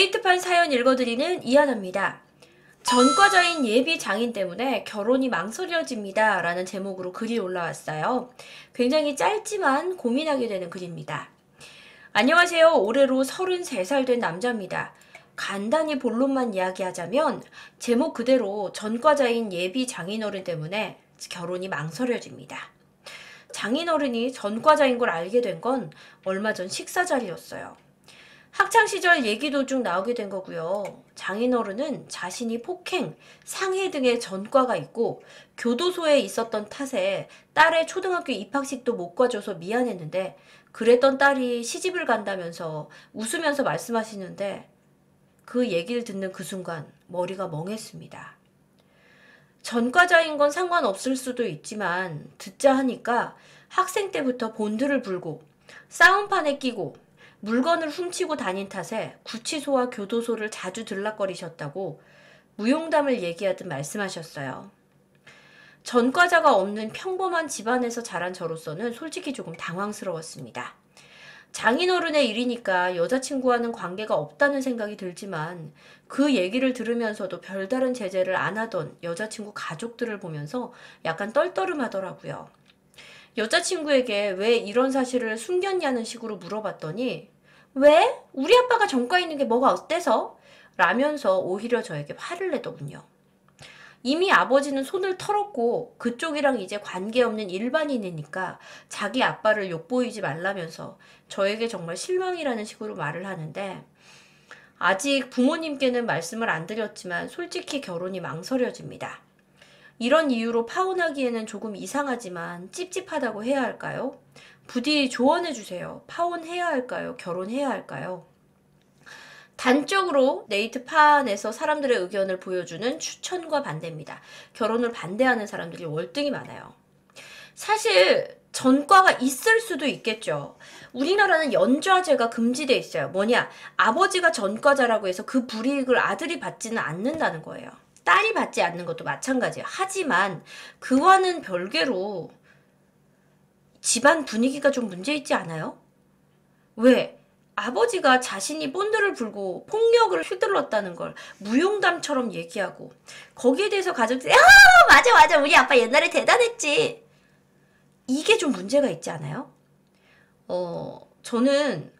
네이트판 사연 읽어드리는 이하나입니다. 전과자인 예비 장인 때문에 결혼이 망설여집니다. 라는 제목으로 글이 올라왔어요. 굉장히 짧지만 고민하게 되는 글입니다. 안녕하세요. 올해로 33살 된 남자입니다. 간단히 본론만 이야기하자면 제목 그대로 전과자인 예비 장인어른 때문에 결혼이 망설여집니다. 장인어른이 전과자인 걸 알게 된 건 얼마 전 식사 자리였어요. 학창시절 얘기 도중 나오게 된 거고요. 장인어른은 자신이 폭행, 상해 등의 전과가 있고 교도소에 있었던 탓에 딸의 초등학교 입학식도 못 가줘서 미안했는데 그랬던 딸이 시집을 간다면서 웃으면서 말씀하시는데 그 얘기를 듣는 그 순간 머리가 멍했습니다. 전과자인 건 상관없을 수도 있지만 듣자 하니까 학생 때부터 본드를 불고 싸움판에 끼고 물건을 훔치고 다닌 탓에 구치소와 교도소를 자주 들락거리셨다고 무용담을 얘기하듯 말씀하셨어요. 전과자가 없는 평범한 집안에서 자란 저로서는 솔직히 조금 당황스러웠습니다. 장인어른의 일이니까 여자친구와는 관계가 없다는 생각이 들지만 그 얘기를 들으면서도 별다른 제재를 안 하던 여자친구 가족들을 보면서 약간 떨떠름하더라고요. 여자친구에게 왜 이런 사실을 숨겼냐는 식으로 물어봤더니 왜? 우리 아빠가 전과 있는 게 뭐가 어때서? 라면서 오히려 저에게 화를 내더군요. 이미 아버지는 손을 털었고 그쪽이랑 이제 관계없는 일반인이니까 자기 아빠를 욕보이지 말라면서 저에게 정말 실망이라는 식으로 말을 하는데 아직 부모님께는 말씀을 안 드렸지만 솔직히 결혼이 망설여집니다. 이런 이유로 파혼하기에는 조금 이상하지만 찝찝하다고 해야 할까요? 부디 조언해주세요. 파혼해야 할까요? 결혼해야 할까요? 단적으로 네이트판에서 사람들의 의견을 보여주는 추천과 반대입니다. 결혼을 반대하는 사람들이 월등히 많아요. 사실 전과가 있을 수도 있겠죠. 우리나라는 연좌제가 금지돼 있어요. 뭐냐? 아버지가 전과자라고 해서 그 불이익을 아들이 받지는 않는다는 거예요. 딸이 받지 않는 것도 마찬가지예요. 하지만 그와는 별개로 집안 분위기가 좀 문제 있지 않아요? 왜? 아버지가 자신이 본드를 불고 폭력을 휘둘렀다는 걸 무용담처럼 얘기하고 거기에 대해서 가족들이 맞아 우리 아빠 옛날에 대단했지. 이게 좀 문제가 있지 않아요? 저는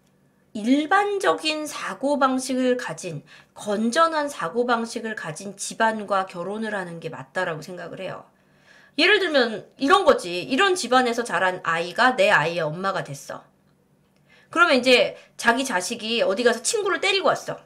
일반적인 사고방식을 가진 건전한 사고방식을 가진 집안과 결혼을 하는 게 맞다라고 생각을 해요. 예를 들면 이런 거지. 이런 집안에서 자란 아이가 내 아이의 엄마가 됐어. 그러면 이제 자기 자식이 어디 가서 친구를 때리고 왔어.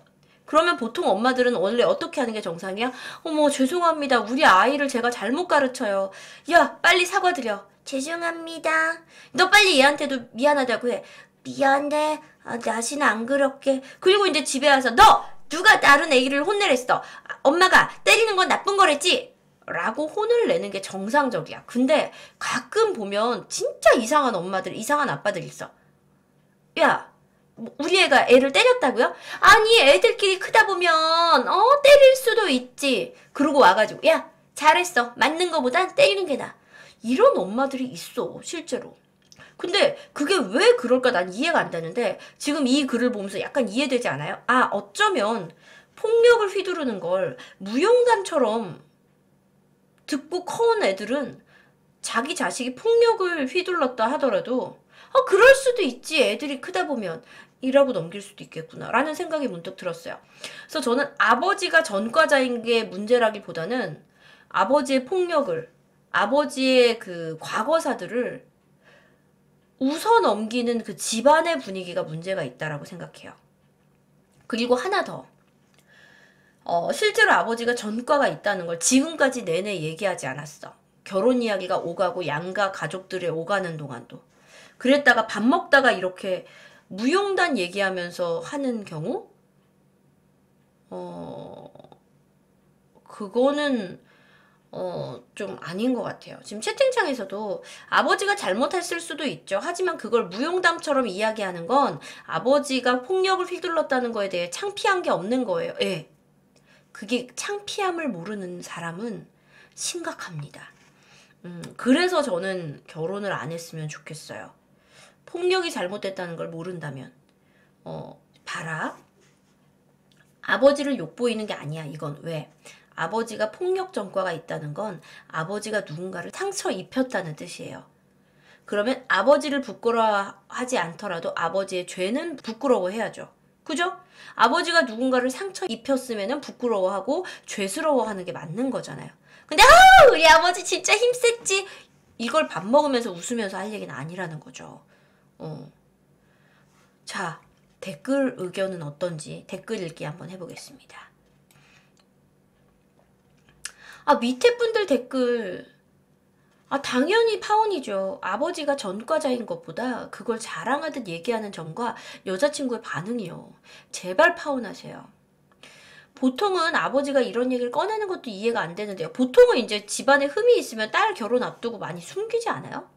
그러면 보통 엄마들은 원래 어떻게 하는 게 정상이야? 어머 죄송합니다. 우리 아이를 제가 잘못 가르쳐요. 야 빨리 사과드려. 죄송합니다. 너 빨리 얘한테도 미안하다고 해. 미안해. 다시는 안 그럴게. 그리고 이제 집에 와서 너! 누가 다른 애기를 혼내랬어. 엄마가 때리는 건 나쁜 거랬지? 라고 혼을 내는 게 정상적이야. 근데 가끔 보면 진짜 이상한 엄마들, 이상한 아빠들 있어. 야, 우리 애가 애를 때렸다고요? 아니 애들끼리 크다 보면 때릴 수도 있지. 그러고 와가지고 야 잘했어. 맞는 거보단 때리는 게 나아. 이런 엄마들이 있어 실제로. 근데 그게 왜 그럴까 난 이해가 안 되는데 지금 이 글을 보면서 약간 이해되지 않아요? 어쩌면 폭력을 휘두르는 걸 무용담처럼 듣고 커온 애들은 자기 자식이 폭력을 휘둘렀다 하더라도 그럴 수도 있지 애들이 크다 보면 이라고 넘길 수도 있겠구나 라는 생각이 문득 들었어요. 그래서 저는 아버지가 전과자인 게 문제라기보다는 아버지의 폭력을 아버지의 그 과거사들을 웃어 넘기는 그 집안의 분위기가 문제가 있다라고 생각해요. 그리고 하나 더. 실제로 아버지가 전과가 있다는 걸 지금까지 내내 얘기하지 않았어. 결혼 이야기가 오가고 양가 가족들의 오가는 동안도. 그랬다가 밥 먹다가 이렇게 무용단 얘기하면서 하는 경우? 그거는 좀 아닌 것 같아요. 지금 채팅창에서도 아버지가 잘못했을 수도 있죠. 하지만 그걸 무용담처럼 이야기하는 건 아버지가 폭력을 휘둘렀다는 거에 대해 창피한 게 없는 거예요. 예. 그게 창피함을 모르는 사람은 심각합니다. 그래서 저는 결혼을 안 했으면 좋겠어요. 폭력이 잘못됐다는 걸 모른다면 봐라. 아버지를 욕보이는 게 아니야. 이건 왜? 아버지가 폭력 전과가 있다는 건 아버지가 누군가를 상처 입혔다는 뜻이에요. 그러면 아버지를 부끄러워하지 않더라도 아버지의 죄는 부끄러워해야죠. 그죠? 아버지가 누군가를 상처 입혔으면 부끄러워하고 죄스러워하는 게 맞는 거잖아요. 근데 우리 아버지 진짜 힘셌지. 이걸 밥 먹으면서 웃으면서 할 얘기는 아니라는 거죠. 자, 댓글 의견은 어떤지 댓글 읽기 한번 해보겠습니다. 밑에 분들 댓글 당연히 파혼이죠. 아버지가 전과자인 것보다 그걸 자랑하듯 얘기하는 점과 여자친구의 반응이요. 제발 파혼하세요. 보통은 아버지가 이런 얘기를 꺼내는 것도 이해가 안 되는데요. 보통은 이제 집안에 흠이 있으면 딸 결혼 앞두고 많이 숨기지 않아요?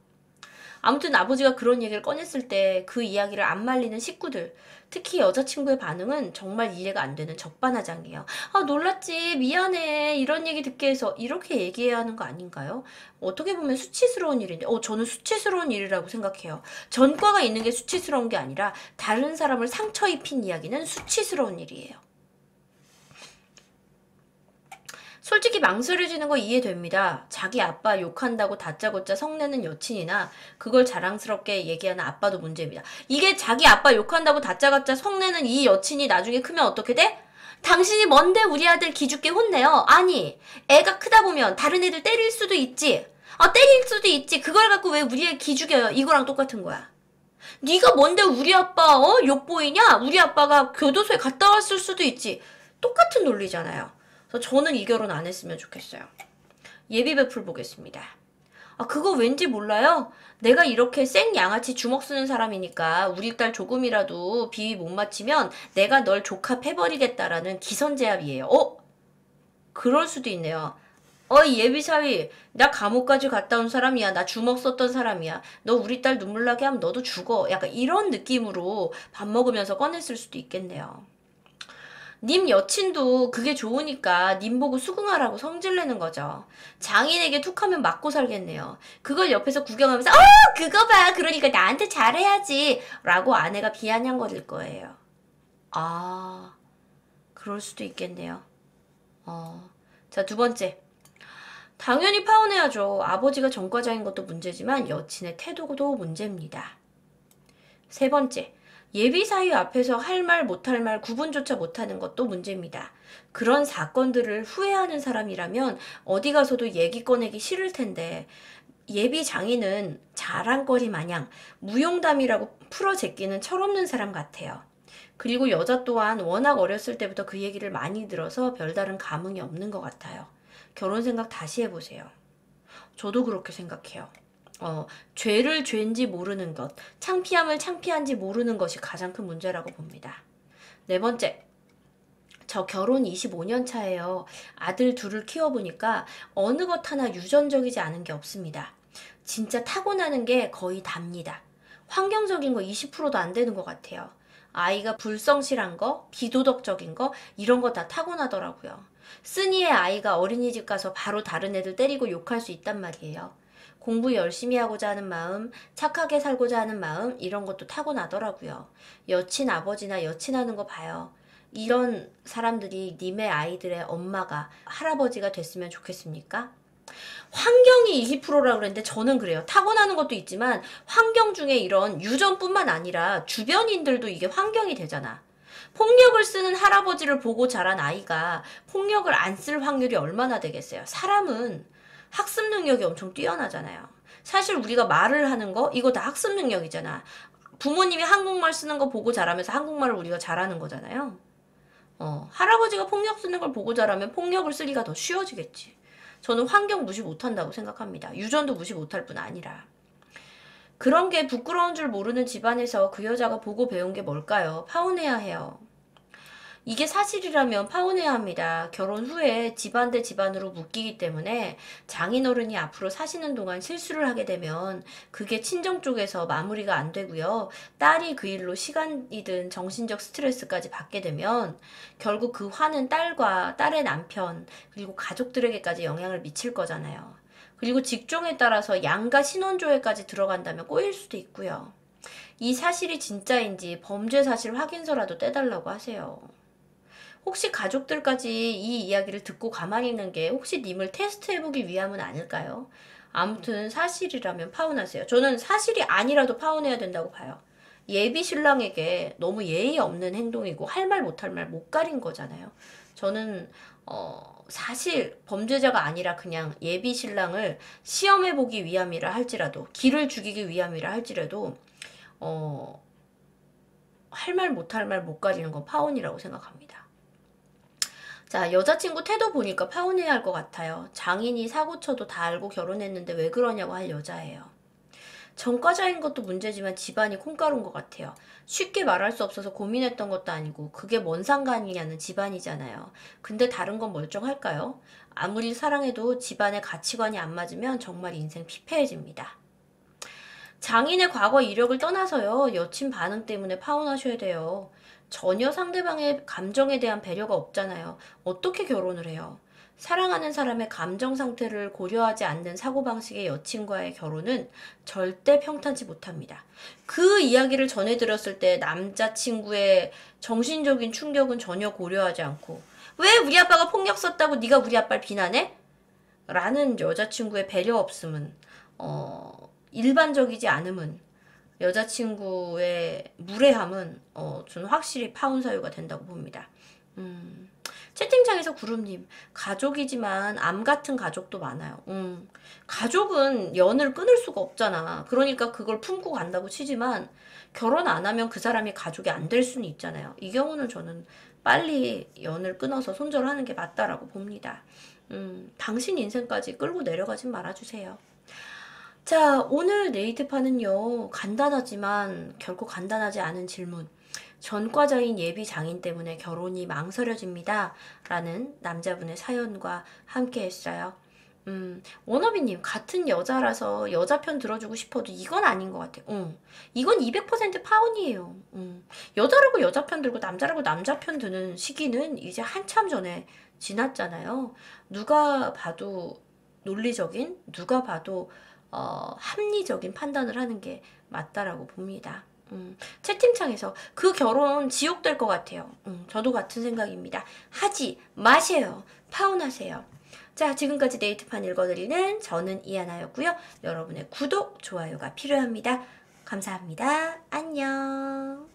아무튼 아버지가 그런 얘기를 꺼냈을 때 그 이야기를 안 말리는 식구들, 특히 여자친구의 반응은 정말 이해가 안 되는 적반하장이에요. 놀랐지, 미안해, 이런 얘기 듣게 해서 이렇게 얘기해야 하는 거 아닌가요? 어떻게 보면 수치스러운 일인데 저는 수치스러운 일이라고 생각해요. 전과가 있는 게 수치스러운 게 아니라 다른 사람을 상처 입힌 이야기는 수치스러운 일이에요. 솔직히 망설여지는 거 이해됩니다. 자기 아빠 욕한다고 다짜고짜 성내는 여친이나 그걸 자랑스럽게 얘기하는 아빠도 문제입니다. 이게 자기 아빠 욕한다고 다짜고짜 성내는 이 여친이 나중에 크면 어떻게 돼? 당신이 뭔데 우리 아들 기죽게 혼내요? 아니, 애가 크다 보면 다른 애들 때릴 수도 있지. 때릴 수도 있지. 그걸 갖고 왜 우리 애 기죽여요? 이거랑 똑같은 거야. 네가 뭔데 우리 아빠 욕 보이냐? 우리 아빠가 교도소에 갔다 왔을 수도 있지. 똑같은 논리잖아요. 저는 이 결혼 안 했으면 좋겠어요. 예비 베풀 보겠습니다. 그거 왠지 몰라요? 내가 이렇게 생 양아치 주먹 쓰는 사람이니까 우리 딸 조금이라도 비위 못 맞추면 내가 널 족합해버리겠다라는 기선제압이에요. 그럴 수도 있네요. 예비사위, 나 감옥까지 갔다 온 사람이야. 나 주먹 썼던 사람이야. 너 우리 딸 눈물 나게 하면 너도 죽어. 약간 이런 느낌으로 밥 먹으면서 꺼냈을 수도 있겠네요. 님 여친도 그게 좋으니까 님 보고 수긍하라고 성질내는 거죠. 장인에게 툭하면 맞고 살겠네요. 그걸 옆에서 구경하면서 그거 봐. 그러니까 나한테 잘해야지. 라고 아내가 비아냥거릴 거예요. 그럴 수도 있겠네요. 자, 두 번째. 당연히 파혼해야죠. 아버지가 전과자인 것도 문제지만 여친의 태도도 문제입니다. 세 번째. 예비사위 앞에서 할 말 못할 말 구분조차 못하는 것도 문제입니다. 그런 사건들을 후회하는 사람이라면 어디 가서도 얘기 꺼내기 싫을 텐데 예비 장인은 자랑거리 마냥 무용담이라고 풀어 제끼는 철없는 사람 같아요. 그리고 여자 또한 워낙 어렸을 때부터 그 얘기를 많이 들어서 별다른 감흥이 없는 것 같아요. 결혼 생각 다시 해보세요. 저도 그렇게 생각해요. 죄를 죄인지 모르는 것, 창피함을 창피한지 모르는 것이 가장 큰 문제라고 봅니다. 네 번째, 저 결혼 25년 차예요. 아들 둘을 키워보니까 어느 것 하나 유전적이지 않은 게 없습니다. 진짜 타고나는 게 거의 답니다. 환경적인 거 20%도 안 되는 것 같아요. 아이가 불성실한 거, 비도덕적인 거 이런 거 다 타고나더라고요. 쓰니의 아이가 어린이집 가서 바로 다른 애들 때리고 욕할 수 있단 말이에요. 공부 열심히 하고자 하는 마음, 착하게 살고자 하는 마음 이런 것도 타고나더라고요. 여친 아버지나 여친하는 거 봐요. 이런 사람들이 님의 아이들의 엄마가 할아버지가 됐으면 좋겠습니까? 환경이 20%라 그랬는데 저는 그래요. 타고나는 것도 있지만 환경 중에 이런 유전뿐만 아니라 주변인들도 이게 환경이 되잖아. 폭력을 쓰는 할아버지를 보고 자란 아이가 폭력을 안 쓸 확률이 얼마나 되겠어요. 사람은 학습 능력이 엄청 뛰어나잖아요. 사실 우리가 말을 하는 거 이거 다 학습 능력이잖아. 부모님이 한국말 쓰는 거 보고 자라면서 한국말을 우리가 잘하는 거잖아요. 할아버지가 폭력 쓰는 걸 보고 자라면 폭력을 쓰기가 더 쉬워지겠지. 저는 환경 무시 못한다고 생각합니다. 유전도 무시 못할 뿐 아니라. 그런 게 부끄러운 줄 모르는 집안에서 그 여자가 보고 배운 게 뭘까요? 파혼해야 해요. 이게 사실이라면 파혼해야 합니다. 결혼 후에 집안 대 집안으로 묶이기 때문에 장인어른이 앞으로 사시는 동안 실수를 하게 되면 그게 친정 쪽에서 마무리가 안 되고요. 딸이 그 일로 시간이든 정신적 스트레스까지 받게 되면 결국 그 화는 딸과 딸의 남편 그리고 가족들에게까지 영향을 미칠 거잖아요. 그리고 직종에 따라서 양가 신원조회까지 들어간다면 꼬일 수도 있고요. 이 사실이 진짜인지 범죄 사실 확인서라도 떼달라고 하세요. 혹시 가족들까지 이 이야기를 듣고 가만히 있는 게 혹시 님을 테스트해보기 위함은 아닐까요? 아무튼 사실이라면 파혼하세요. 저는 사실이 아니라도 파혼해야 된다고 봐요. 예비 신랑에게 너무 예의 없는 행동이고 할 말 못할 말 못 가린 거잖아요. 저는 사실 범죄자가 아니라 그냥 예비 신랑을 시험해보기 위함이라 할지라도 기를 죽이기 위함이라 할지라도 할 말 못할 말 못 가리는 건 파혼이라고 생각합니다. 자, 여자친구 태도 보니까 파혼해야 할 것 같아요. 장인이 사고 쳐도 다 알고 결혼했는데 왜 그러냐고 할 여자예요. 전과자인 것도 문제지만 집안이 콩가루인 것 같아요. 쉽게 말할 수 없어서 고민했던 것도 아니고 그게 뭔 상관이냐는 집안이잖아요. 근데 다른 건 멀쩡할까요? 아무리 사랑해도 집안의 가치관이 안 맞으면 정말 인생 피폐해집니다. 장인의 과거 이력을 떠나서요. 여친 반응 때문에 파혼하셔야 돼요. 전혀 상대방의 감정에 대한 배려가 없잖아요. 어떻게 결혼을 해요? 사랑하는 사람의 감정 상태를 고려하지 않는 사고방식의 여친과의 결혼은 절대 평탄치 못합니다. 그 이야기를 전해드렸을 때 남자친구의 정신적인 충격은 전혀 고려하지 않고 왜 우리 아빠가 폭력 썼다고 네가 우리 아빠를 비난해? 라는 여자친구의 배려 없음은 일반적이지 않음은 여자친구의 무례함은 저는 확실히 파혼 사유가 된다고 봅니다. 채팅창에서 구름님, 가족이지만 암 같은 가족도 많아요. 가족은 연을 끊을 수가 없잖아. 그러니까 그걸 품고 간다고 치지만 결혼 안 하면 그 사람이 가족이 안 될 수는 있잖아요. 이 경우는 저는 빨리 연을 끊어서 손절하는 게 맞다라고 봅니다. 당신 인생까지 끌고 내려가진 말아주세요. 자, 오늘 네이트판은요, 간단하지만 결코 간단하지 않은 질문. 전과자인 예비 장인 때문에 결혼이 망설여집니다. 라는 남자분의 사연과 함께 했어요. 워너비님, 같은 여자라서 여자 편 들어주고 싶어도 이건 아닌 것 같아요. 이건 200% 파혼이에요. 여자라고 여자 편 들고 남자라고 남자 편 드는 시기는 이제 한참 전에 지났잖아요. 누가 봐도 논리적인, 누가 봐도 합리적인 판단을 하는 게 맞다라고 봅니다. 채팅창에서 그 결혼 지옥 될 것 같아요. 저도 같은 생각입니다. 하지 마세요. 파혼하세요. 자, 지금까지 네이트판 읽어드리는 저는 이하나였고요. 여러분의 구독, 좋아요가 필요합니다. 감사합니다. 안녕.